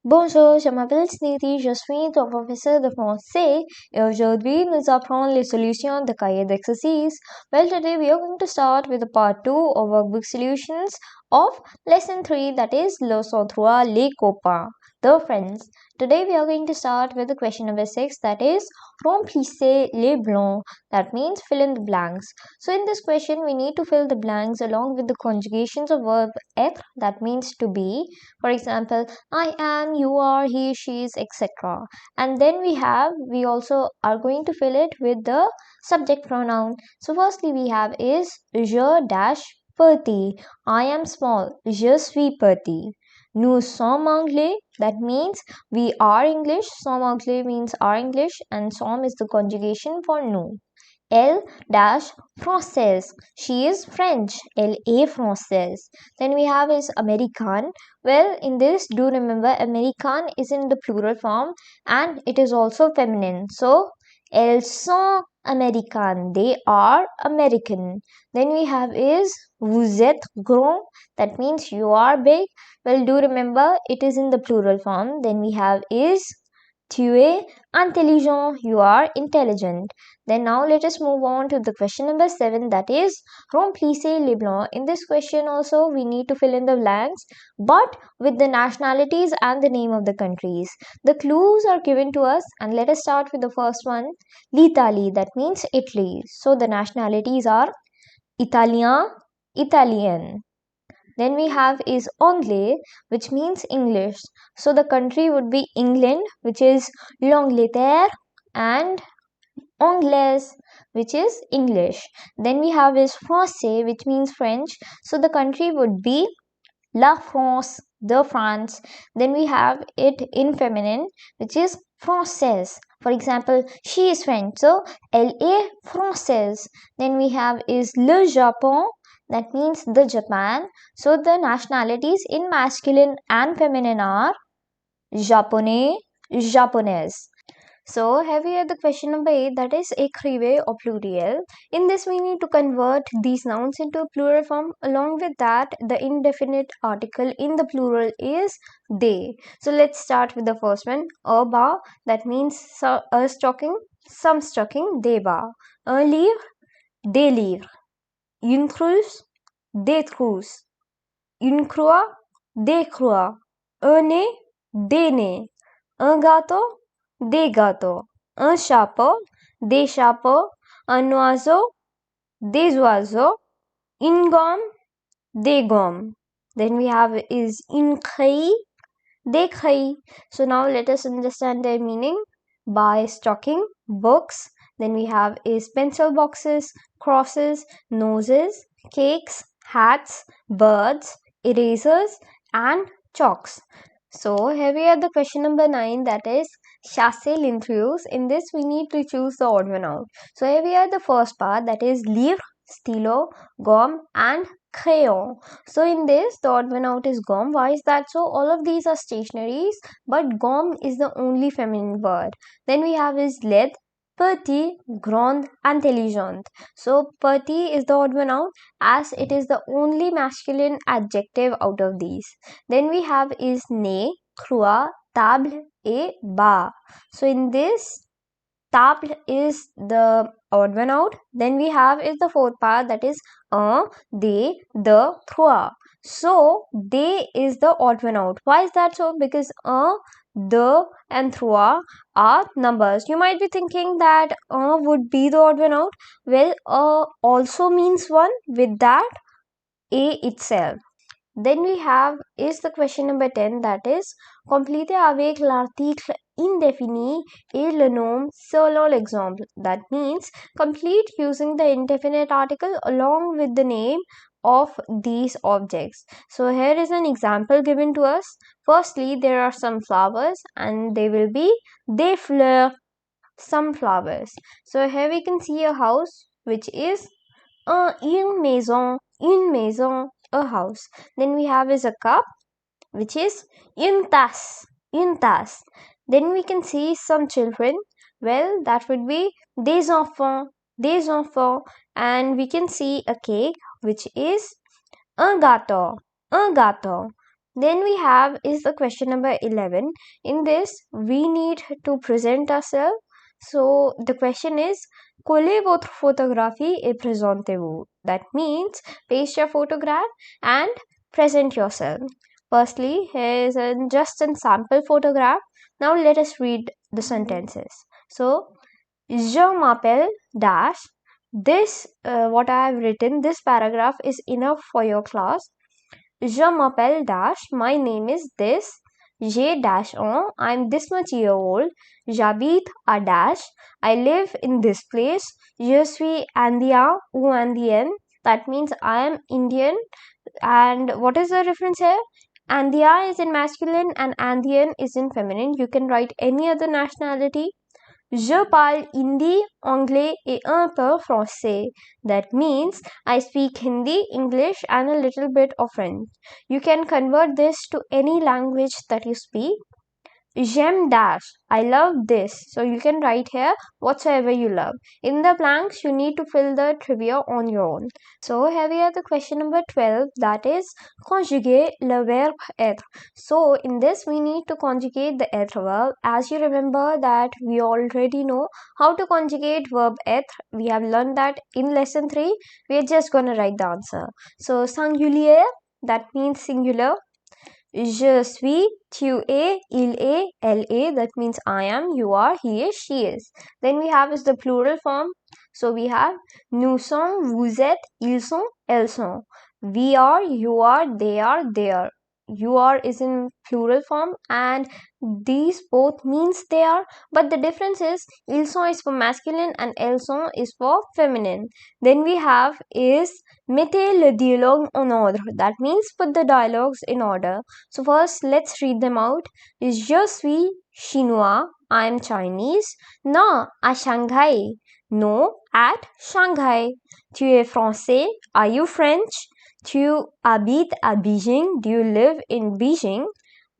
Bonjour, je m'appelle Sniti, je suis ton professeur de français et aujourd'hui nous apprenons les solutions de cahier d'exercice. Well, today we are going to start with the part 2 of workbook solutions of lesson 3, that is leçon 3, les copains, the friends. Today we are going to start with the question number 6, that is remplissez les blancs, that means fill in the blanks. So in this question we need to fill the blanks along with the conjugations of verb être, that means to be. For example, I am, you are, he, she is, etc. And then we also are going to fill it with the subject pronoun. So firstly we have is je dash petit. I am small. Je suis petit. Nous sommes anglais. That means we are English. Sommes anglais means are English, and sommes is the conjugation for nous. Elle dash française. She is French. Elle est française. Then we have is American. Well, in this, do remember American is in the plural form and it is also feminine. So, elles sont américaines. They are American. Then we have is vous êtes grand. That means you are big. Well, do remember it is in the plural form. Then we have is tu es intelligent. You are intelligent. Then now let us move on to the question number 7, that is remplissez les blancs. In this question also we need to fill in the blanks but with the nationalities and the name of the countries. The clues are given to us and let us start with the first one, l'Italie, that means Italy. So the nationalities are Italien, Italian. Then we have is Anglais, which means English. So the country would be England, which is l'Angleterre, and Anglaise, which is English. Then we have is Français, which means French. So the country would be La France, the France. Then we have it in feminine, which is Française. For example, she is French, so elle est française. Then we have is le Japon, that means the Japan. So the nationalities in masculine and feminine are japonais, japonaise. So here we have the question number 8, that is écrivez au pluriel. In this we need to convert these nouns into a plural form. Along with that, the indefinite article in the plural is they. So let's start with the first one, a bar, that means a stocking, some stocking, des bars. Un livre, des livres. Une trousse, des trousses. Une croix, des croix. Un nez, des nez. Un gâteau, des gâteaux. Un chapeau, des chapeaux. Un oiseau, des oiseaux. Une gomme, des gommes. Then we have is une craie, des craie. So now let us understand their meaning by stocking, books. Then we have is pencil boxes, crosses, noses, cakes, hats, birds, erasers, and chalks. So here we have the question number 9, that is chasser l'intrus. In this we need to choose the odd one out. So here we have the first part, that is livre, stylo, gomme, and crayon. So in this the odd one out is gomme. Why is that so? All of these are stationaries but gomme is the only feminine word. Then we have is laide, petit, grande, intelligente. So petit is the odd one out as it is the only masculine adjective out of these. Then we have is nez, croix, table, et bar. So in this, table is the odd one out. Then we have is the fourth part, that is un, des, the, trois. So they is the odd one out. Why is that so? Because un, the, and trois are numbers. You might be thinking that would be the odd one out. Well, also means one with that a itself. Then we have is the question number 10, that is complétez avec l'article indéfini et le nom selon l'exemple. That means complete using the indefinite article along with the name of these objects. So here is an example given to us. Firstly, there are some flowers and they will be des fleurs, some flowers. So here we can see a house which is une maison, a house. Then we have is a cup which is une tasse. Then we can see some children. Well, that would be des enfants, and we can see a cake which is un gâteau. Then we have is the question number 11. In this, we need to present ourselves. So the question is, Collez votre photographie et présentez-vous. That means paste your photograph and present yourself. Firstly, here is just a sample photograph. Now let us read the sentences. So, je m'appelle dash. This, what I have written, this paragraph is enough for your class. Je m'appelle dash. My name is this. J'ai dash on. I'm this much year old. J'habite à dash. I live in this place. Je suis indien ou indienne. That means I am Indian. And what is the reference here? Andia is in masculine and Andean is in feminine. You can write any other nationality. Je parle hindi, anglais et un peu français. That means I speak Hindi, English and a little bit of French. You can convert this to any language that you speak. J'aime dash. I love this. So you can write here whatsoever you love. In the blanks, you need to fill the trivia on your own. So here we have the question number 12, that is conjuguer le verbe être. So in this, we need to conjugate the être verb. As you remember that we already know how to conjugate verb être. We have learned that in lesson 3. We are just going to write the answer. So singulier, that means singular. Je suis, tu es, il est, elle est. That means I am, you are, he is, she is. Then we have is the plural form. So we have nous sommes, vous êtes, ils sont, elles sont. We are, you are, they are, they are. You are is in plural form and these both means they are, but the difference is ils sont is for masculine and elles sont is for feminine. Then we have is mettez le dialogue en ordre. That means put the dialogues in order. So first let's read them out. Je suis chinois. I am Chinese. Non, à Shanghai. No, at Shanghai. Tu es français. Are you French? Tu habites à Beijing. Do you live in Beijing?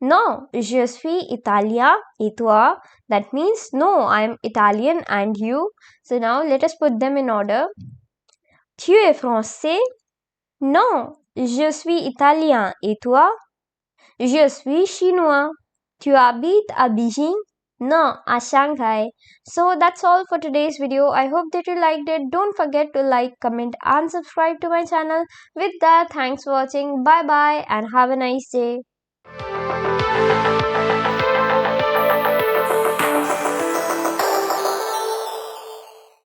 Non, je suis italien. Et toi? That means no, I am Italian and you. So now let us put them in order. Tu es français? Non, je suis italien. Et toi? Je suis chinois. Tu habites à Beijing? Non, à Shanghai. So that's all for today's video. I hope that you liked it. Don't forget to like, comment and subscribe to my channel. With that, thanks for watching. Bye bye and have a nice day.